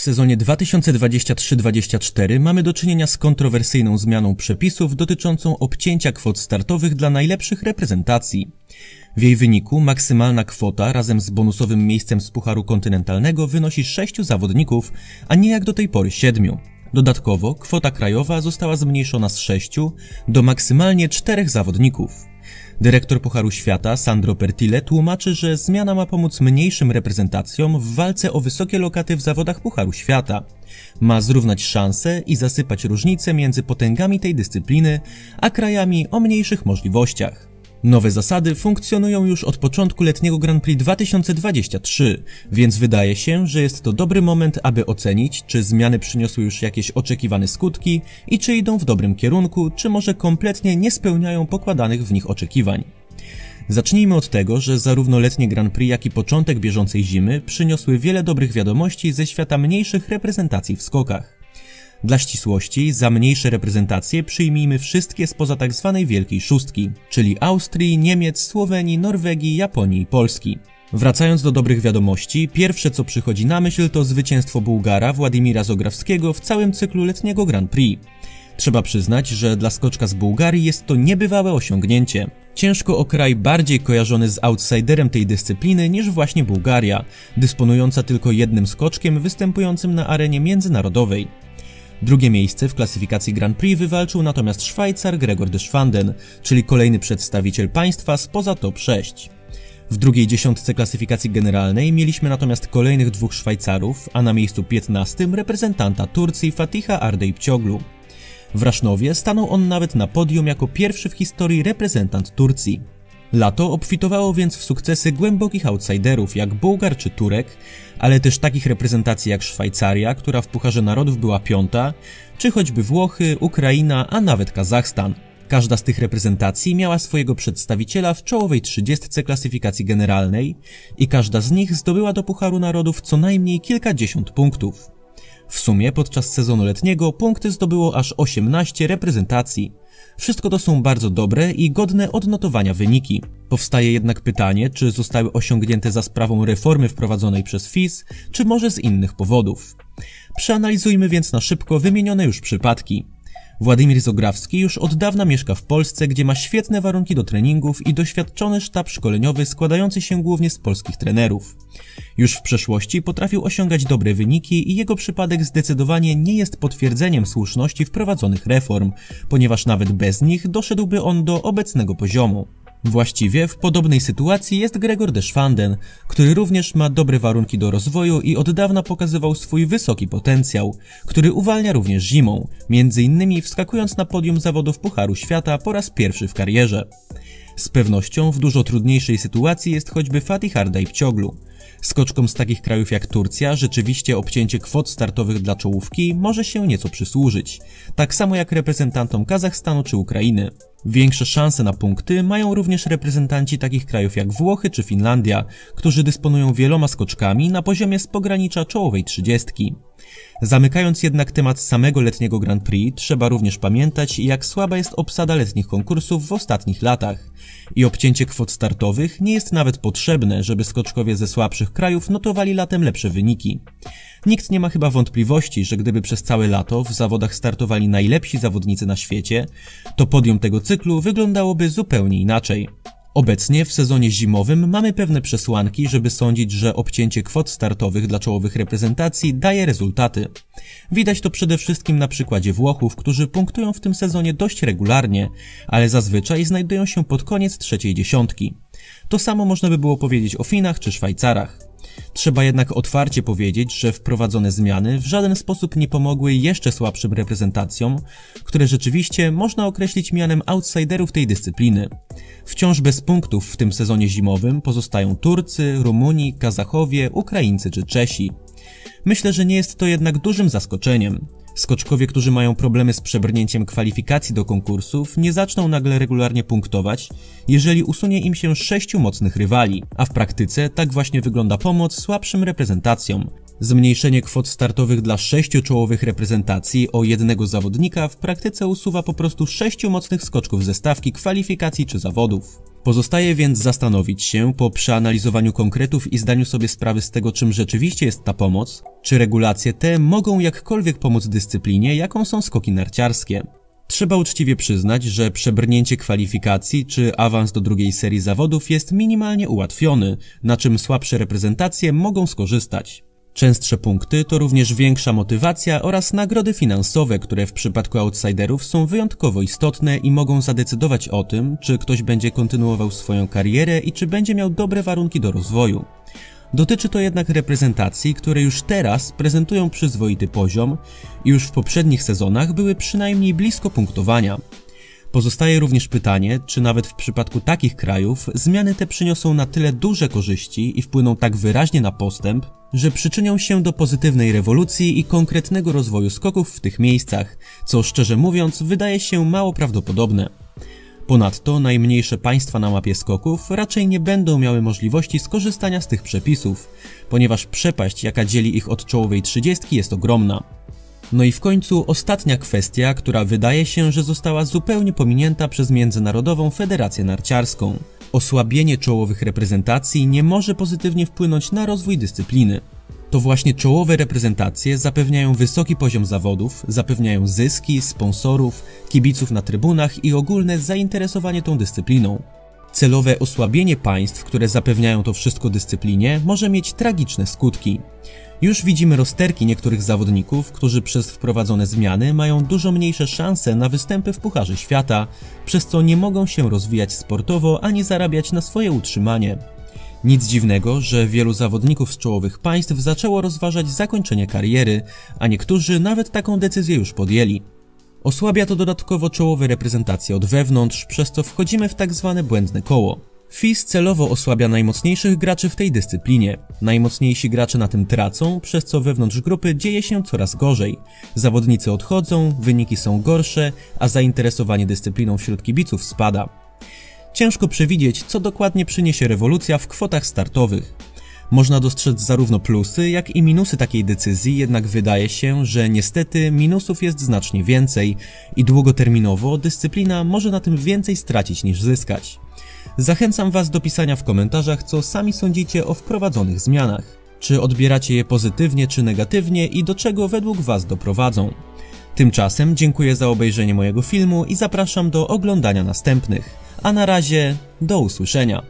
W sezonie 2023-24 mamy do czynienia z kontrowersyjną zmianą przepisów dotyczącą obcięcia kwot startowych dla najlepszych reprezentacji. W jej wyniku maksymalna kwota razem z bonusowym miejscem z Pucharu Kontynentalnego wynosi 6 zawodników, a nie jak do tej pory 7. Dodatkowo kwota krajowa została zmniejszona z 6 do maksymalnie 4 zawodników. Dyrektor Pucharu Świata Sandro Pertile tłumaczy, że zmiana ma pomóc mniejszym reprezentacjom w walce o wysokie lokaty w zawodach Pucharu Świata. Ma zrównać szanse i zasypać różnice między potęgami tej dyscypliny, a krajami o mniejszych możliwościach. Nowe zasady funkcjonują już od początku letniego Grand Prix 2023, więc wydaje się, że jest to dobry moment, aby ocenić, czy zmiany przyniosły już jakieś oczekiwane skutki i czy idą w dobrym kierunku, czy może kompletnie nie spełniają pokładanych w nich oczekiwań. Zacznijmy od tego, że zarówno letnie Grand Prix, jak i początek bieżącej zimy przyniosły wiele dobrych wiadomości ze świata mniejszych reprezentacji w skokach. Dla ścisłości, za mniejsze reprezentacje przyjmijmy wszystkie spoza tzw. Wielkiej Szóstki, czyli Austrii, Niemiec, Słowenii, Norwegii, Japonii i Polski. Wracając do dobrych wiadomości, pierwsze co przychodzi na myśl to zwycięstwo Bułgara Władimira Zograwskiego w całym cyklu letniego Grand Prix. Trzeba przyznać, że dla skoczka z Bułgarii jest to niebywałe osiągnięcie. Ciężko o kraj bardziej kojarzony z outsiderem tej dyscypliny niż właśnie Bułgaria, dysponująca tylko jednym skoczkiem występującym na arenie międzynarodowej. Drugie miejsce w klasyfikacji Grand Prix wywalczył natomiast Szwajcar Gregor Deschwanden, czyli kolejny przedstawiciel państwa spoza top 6. W drugiej dziesiątce klasyfikacji generalnej mieliśmy natomiast kolejnych dwóch Szwajcarów, a na miejscu 15 reprezentanta Turcji Fatiha Ardeypcioglu. W Rasznowie stanął on nawet na podium jako pierwszy w historii reprezentant Turcji. Lato obfitowało więc w sukcesy głębokich outsiderów jak Bułgar czy Turek, ale też takich reprezentacji jak Szwajcaria, która w Pucharze Narodów była 5, czy choćby Włochy, Ukraina, a nawet Kazachstan. Każda z tych reprezentacji miała swojego przedstawiciela w czołowej 30 klasyfikacji generalnej i każda z nich zdobyła do Pucharu Narodów co najmniej kilkadziesiąt punktów. W sumie podczas sezonu letniego punkty zdobyło aż 18 reprezentacji. Wszystko to są bardzo dobre i godne odnotowania wyniki. Powstaje jednak pytanie, czy zostały osiągnięte za sprawą reformy wprowadzonej przez FIS, czy może z innych powodów. Przeanalizujmy więc na szybko wymienione już przypadki. Władimir Zograwski już od dawna mieszka w Polsce, gdzie ma świetne warunki do treningów i doświadczony sztab szkoleniowy składający się głównie z polskich trenerów. Już w przeszłości potrafił osiągać dobre wyniki i jego przypadek zdecydowanie nie jest potwierdzeniem słuszności wprowadzonych reform, ponieważ nawet bez nich doszedłby on do obecnego poziomu. Właściwie w podobnej sytuacji jest Gregor Deschwanden, który również ma dobre warunki do rozwoju i od dawna pokazywał swój wysoki potencjał, który uwalnia również zimą, m.in. wskakując na podium zawodów Pucharu Świata po raz pierwszy w karierze. Z pewnością w dużo trudniejszej sytuacji jest choćby Fatih Ardeypcioglu. Skoczkom z takich krajów jak Turcja rzeczywiście obcięcie kwot startowych dla czołówki może się nieco przysłużyć, tak samo jak reprezentantom Kazachstanu czy Ukrainy. Większe szanse na punkty mają również reprezentanci takich krajów jak Włochy czy Finlandia, którzy dysponują wieloma skoczkami na poziomie z pogranicza czołowej 30. Zamykając jednak temat samego letniego Grand Prix, trzeba również pamiętać, jak słaba jest obsada letnich konkursów w ostatnich latach. I obcięcie kwot startowych nie jest nawet potrzebne, żeby skoczkowie ze słabszych krajów notowali latem lepsze wyniki. Nikt nie ma chyba wątpliwości, że gdyby przez całe lato w zawodach startowali najlepsi zawodnicy na świecie, to podium tego cyklu wyglądałoby zupełnie inaczej. Obecnie w sezonie zimowym mamy pewne przesłanki, żeby sądzić, że obcięcie kwot startowych dla czołowych reprezentacji daje rezultaty. Widać to przede wszystkim na przykładzie Włochów, którzy punktują w tym sezonie dość regularnie, ale zazwyczaj znajdują się pod koniec trzeciej dziesiątki. To samo można by było powiedzieć o Finach czy Szwajcarach. Trzeba jednak otwarcie powiedzieć, że wprowadzone zmiany w żaden sposób nie pomogły jeszcze słabszym reprezentacjom, które rzeczywiście można określić mianem outsiderów tej dyscypliny. Wciąż bez punktów w tym sezonie zimowym pozostają Turcy, Rumuni, Kazachowie, Ukraińcy czy Czesi. Myślę, że nie jest to jednak dużym zaskoczeniem. Skoczkowie, którzy mają problemy z przebrnięciem kwalifikacji do konkursów, nie zaczną nagle regularnie punktować, jeżeli usunie im się 6 mocnych rywali, a w praktyce tak właśnie wygląda pomoc słabszym reprezentacjom. Zmniejszenie kwot startowych dla 6 czołowych reprezentacji o jednego zawodnika w praktyce usuwa po prostu 6 mocnych skoczków ze stawki kwalifikacji czy zawodów. Pozostaje więc zastanowić się po przeanalizowaniu konkretów i zdaniu sobie sprawy z tego, czym rzeczywiście jest ta pomoc, czy regulacje te mogą jakkolwiek pomóc dyscyplinie, jaką są skoki narciarskie. Trzeba uczciwie przyznać, że przebrnięcie kwalifikacji czy awans do drugiej serii zawodów jest minimalnie ułatwiony, na czym słabsze reprezentacje mogą skorzystać. Częstsze punkty to również większa motywacja oraz nagrody finansowe, które w przypadku outsiderów są wyjątkowo istotne i mogą zadecydować o tym, czy ktoś będzie kontynuował swoją karierę i czy będzie miał dobre warunki do rozwoju. Dotyczy to jednak reprezentacji, które już teraz prezentują przyzwoity poziom i już w poprzednich sezonach były przynajmniej blisko punktowania. Pozostaje również pytanie, czy nawet w przypadku takich krajów zmiany te przyniosą na tyle duże korzyści i wpłyną tak wyraźnie na postęp, że przyczynią się do pozytywnej rewolucji i konkretnego rozwoju skoków w tych miejscach, co szczerze mówiąc wydaje się mało prawdopodobne. Ponadto najmniejsze państwa na mapie skoków raczej nie będą miały możliwości skorzystania z tych przepisów, ponieważ przepaść, jaka dzieli ich od czołowej 30, jest ogromna. No i w końcu ostatnia kwestia, która wydaje się, że została zupełnie pominięta przez Międzynarodową Federację Narciarską. Osłabienie czołowych reprezentacji nie może pozytywnie wpłynąć na rozwój dyscypliny. To właśnie czołowe reprezentacje zapewniają wysoki poziom zawodów, zapewniają zyski, sponsorów, kibiców na trybunach i ogólne zainteresowanie tą dyscypliną. Celowe osłabienie państw, które zapewniają to wszystko dyscyplinie, może mieć tragiczne skutki. Już widzimy rozterki niektórych zawodników, którzy przez wprowadzone zmiany mają dużo mniejsze szanse na występy w Pucharze Świata, przez co nie mogą się rozwijać sportowo ani zarabiać na swoje utrzymanie. Nic dziwnego, że wielu zawodników z czołowych państw zaczęło rozważać zakończenie kariery, a niektórzy nawet taką decyzję już podjęli. Osłabia to dodatkowo czołowe reprezentacje od wewnątrz, przez co wchodzimy w tak zwane błędne koło. FIS celowo osłabia najmocniejszych graczy w tej dyscyplinie. Najmocniejsi gracze na tym tracą, przez co wewnątrz grupy dzieje się coraz gorzej. Zawodnicy odchodzą, wyniki są gorsze, a zainteresowanie dyscypliną wśród kibiców spada. Ciężko przewidzieć, co dokładnie przyniesie rewolucja w kwotach startowych. Można dostrzec zarówno plusy, jak i minusy takiej decyzji, jednak wydaje się, że niestety minusów jest znacznie więcej i długoterminowo dyscyplina może na tym więcej stracić niż zyskać. Zachęcam Was do pisania w komentarzach, co sami sądzicie o wprowadzonych zmianach. Czy odbieracie je pozytywnie czy negatywnie i do czego według Was doprowadzą. Tymczasem dziękuję za obejrzenie mojego filmu i zapraszam do oglądania następnych. A na razie, do usłyszenia.